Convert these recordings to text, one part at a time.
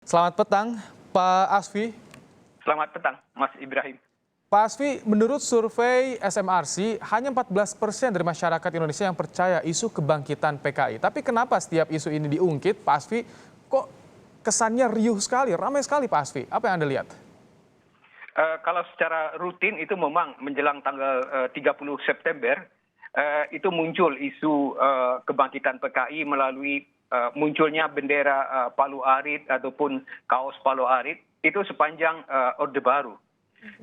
Selamat petang, Pak Asfi. Selamat petang, Mas Ibrahim. Pak Asfi, menurut survei SMRC, hanya 14% dari masyarakat Indonesia yang percaya isu kebangkitan PKI. Tapi kenapa setiap isu ini diungkit, Pak Asfi, kok kesannya riuh sekali, ramai sekali Pak Asfi? Apa yang Anda lihat? Kalau secara rutin itu memang menjelang tanggal 30 September, itu muncul isu kebangkitan PKI melalui munculnya bendera Palu Arit ataupun kaos Palu Arit, itu sepanjang Orde Baru.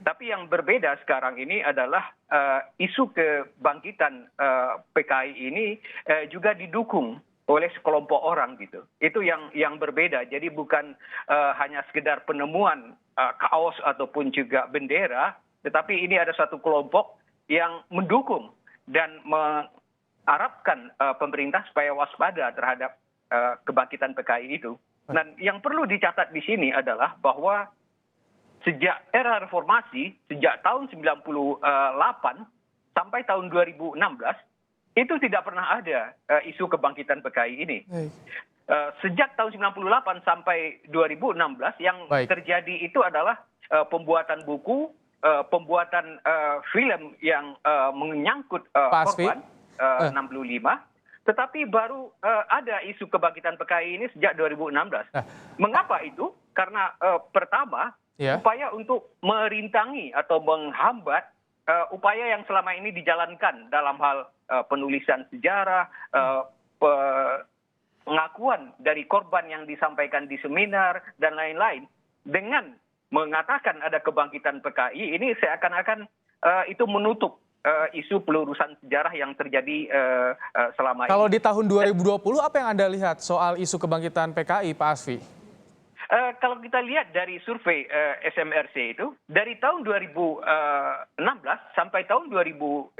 Tapi yang berbeda sekarang ini adalah isu kebangkitan PKI ini juga didukung oleh sekelompok orang gitu. Itu yang berbeda. Jadi bukan hanya sekedar penemuan kaos ataupun juga bendera, tetapi ini ada satu kelompok yang mendukung dan mengharapkan pemerintah supaya waspada terhadap kebangkitan PKI itu. Dan yang perlu dicatat di sini adalah bahwa sejak era reformasi, sejak tahun 98 sampai tahun 2016, itu tidak pernah ada isu kebangkitan PKI ini. Sejak tahun 98 sampai 2016, yang terjadi itu adalah pembuatan buku, pembuatan film yang menyangkut korban 65, tetapi baru ada isu kebangkitan PKI ini sejak 2016. Mengapa itu? Karena pertama, upaya untuk merintangi atau menghambat upaya yang selama ini dijalankan dalam hal penulisan sejarah, pengakuan dari korban yang disampaikan di seminar, dan lain-lain. Dengan mengatakan ada kebangkitan PKI, ini seakan-akan itu menutup isu pelurusan sejarah yang terjadi selama ini. Kalau di tahun 2020, apa yang Anda lihat soal isu kebangkitan PKI, Pak Asfi? Kalau kita lihat dari survei SMRC itu, dari tahun 2016 sampai tahun 2020,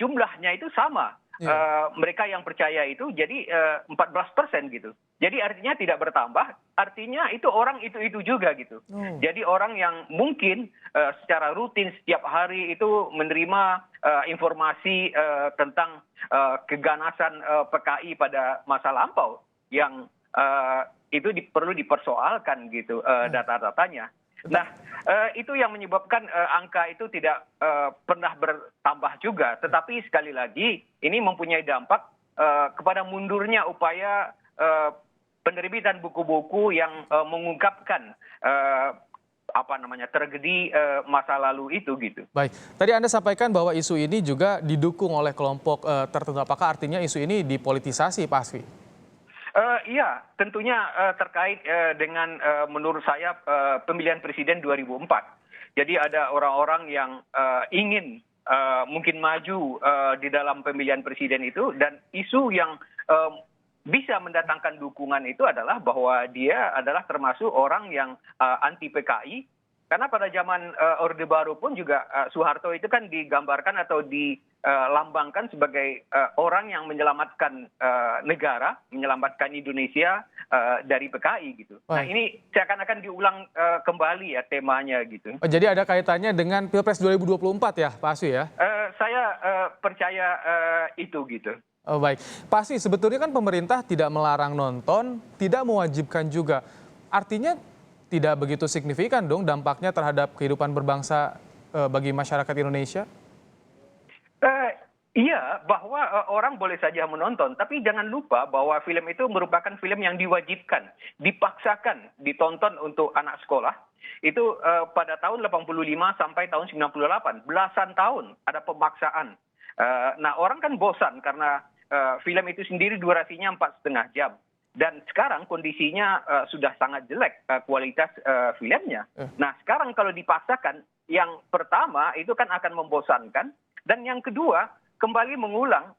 jumlahnya itu sama. Mereka yang percaya itu jadi 14% gitu. Jadi artinya tidak bertambah, artinya itu orang itu juga gitu. Jadi orang yang mungkin secara rutin setiap hari itu menerima informasi tentang keganasan PKI pada masa lampau yang itu perlu dipersoalkan gitu data-datanya. Nah, itu yang menyebabkan angka itu tidak pernah bertambah juga. Tetapi sekali lagi ini mempunyai dampak kepada mundurnya upaya penerbitan buku-buku yang mengungkapkan tragedi masa lalu itu gitu. Baik, tadi Anda sampaikan bahwa isu ini juga didukung oleh kelompok tertentu. Apakah artinya isu ini dipolitisasi, Pak Asfi? Iya, tentunya terkait dengan menurut saya pemilihan presiden 2004. Jadi ada orang-orang yang ingin mungkin maju di dalam pemilihan presiden itu, dan isu yang bisa mendatangkan dukungan itu adalah bahwa dia adalah termasuk orang yang anti PKI. Karena pada zaman Orde Baru pun juga Soeharto itu kan digambarkan atau dilambangkan sebagai orang yang menyelamatkan negara, menyelamatkan Indonesia dari PKI gitu. Nah ini seakan-akan diulang kembali ya temanya gitu. Jadi ada kaitannya dengan Pilpres 2024 ya, Pak Asfi ya? Saya percaya itu gitu. Oh, baik, Pak Asfi, sebetulnya kan pemerintah tidak melarang nonton, tidak mewajibkan juga. Artinya tidak begitu signifikan dong dampaknya terhadap kehidupan berbangsa bagi masyarakat Indonesia? Iya, bahwa orang boleh saja menonton, tapi jangan lupa bahwa film itu merupakan film yang diwajibkan, dipaksakan ditonton untuk anak sekolah. Itu pada tahun 85 sampai tahun 98, belasan tahun ada pemaksaan. Nah, orang kan bosan karena film itu sendiri durasinya 4,5 jam. Dan sekarang kondisinya sudah sangat jelek kualitas filmnya. Nah, sekarang kalau dipaksakan, yang pertama itu kan akan membosankan, dan yang kedua kembali mengulang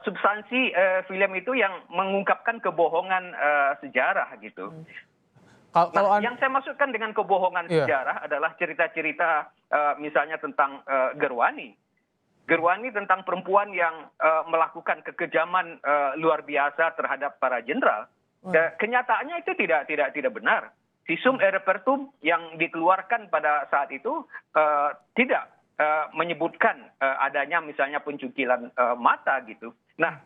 substansi film itu yang mengungkapkan kebohongan sejarah gitu. Yang saya maksudkan dengan kebohongan sejarah adalah cerita-cerita misalnya tentang Gerwani. Gerwani tentang perempuan yang melakukan kekejaman luar biasa terhadap para jenderal. Kenyataannya itu tidak benar. Visum et repertum yang dikeluarkan pada saat itu tidak menyebutkan adanya misalnya pencucilan mata gitu. Nah,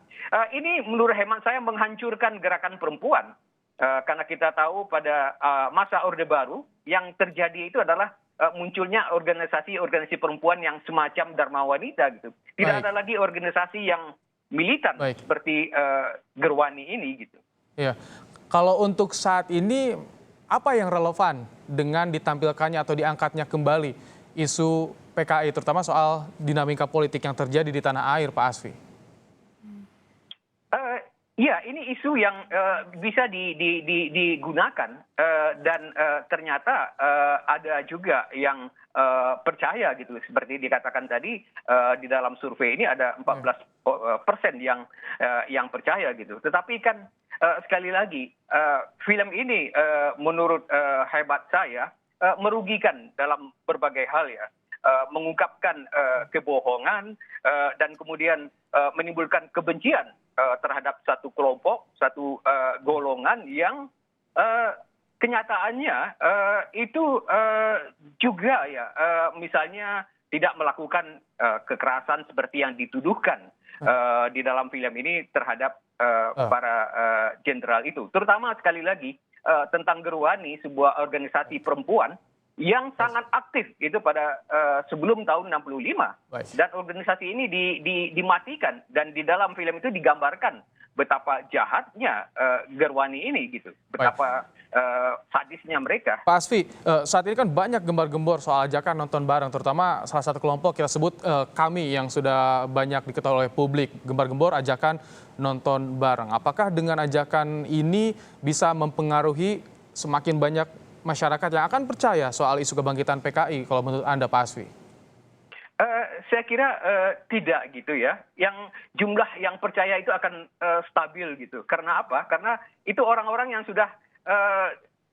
ini menurut hemat saya menghancurkan gerakan perempuan. Karena kita tahu pada masa Orde Baru yang terjadi itu adalah munculnya organisasi perempuan yang semacam Dharma Wanita gitu. Tidak Baik. ada lagi organisasi yang militan Baik. seperti Gerwani ini gitu. Ya, kalau untuk saat ini apa yang relevan dengan ditampilkannya atau diangkatnya kembali isu PKI, terutama soal dinamika politik yang terjadi di tanah air, Pak Asfi? Ya, ini isu yang bisa digunakan dan ternyata ada juga yang percaya gitu. Seperti dikatakan tadi di dalam survei ini ada 14% yang percaya gitu. Tetapi kan sekali lagi film ini menurut hemat saya merugikan dalam berbagai hal ya. Mengungkapkan kebohongan dan kemudian menimbulkan kebencian terhadap satu kelompok, satu golongan yang kenyataannya itu juga ya misalnya tidak melakukan kekerasan seperti yang dituduhkan di dalam film ini terhadap para jenderal itu. Terutama sekali lagi tentang Gerwani, sebuah organisasi perempuan yang sangat aktif itu pada sebelum tahun 65. Baik. Dan organisasi ini dimatikan dan di dalam film itu digambarkan betapa jahatnya Gerwani ini gitu, betapa sadisnya mereka. Pak Asfi, saat ini kan banyak gembar-gembor soal ajakan nonton bareng, terutama salah satu kelompok kita sebut kami yang sudah banyak diketahui oleh publik, gembar-gembor ajakan nonton bareng. Apakah dengan ajakan ini bisa mempengaruhi semakin banyak masyarakat yang akan percaya soal isu kebangkitan PKI kalau menurut Anda, Pak Asfi? Saya kira tidak gitu ya. Yang jumlah yang percaya itu akan stabil gitu. Karena apa? Karena itu orang-orang yang sudah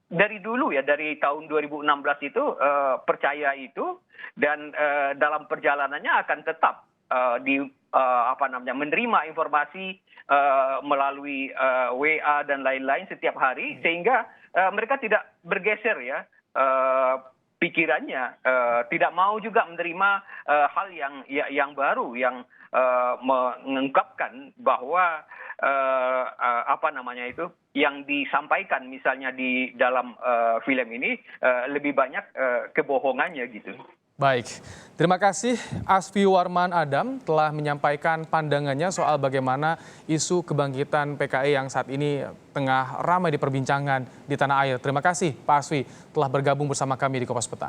dari dulu ya, dari tahun 2016 itu percaya itu dan dalam perjalanannya akan tetap menerima informasi melalui WA dan lain-lain setiap hari sehingga mereka tidak bergeser ya pikirannya, tidak mau juga menerima hal yang baru yang mengungkapkan bahwa yang disampaikan misalnya di dalam film ini lebih banyak kebohongannya gitu. Baik, terima kasih Asfi Warman Adam telah menyampaikan pandangannya soal bagaimana isu kebangkitan PKI yang saat ini tengah ramai diperbincangkan di tanah air. Terima kasih Pak Asfi telah bergabung bersama kami di Kompas Petang.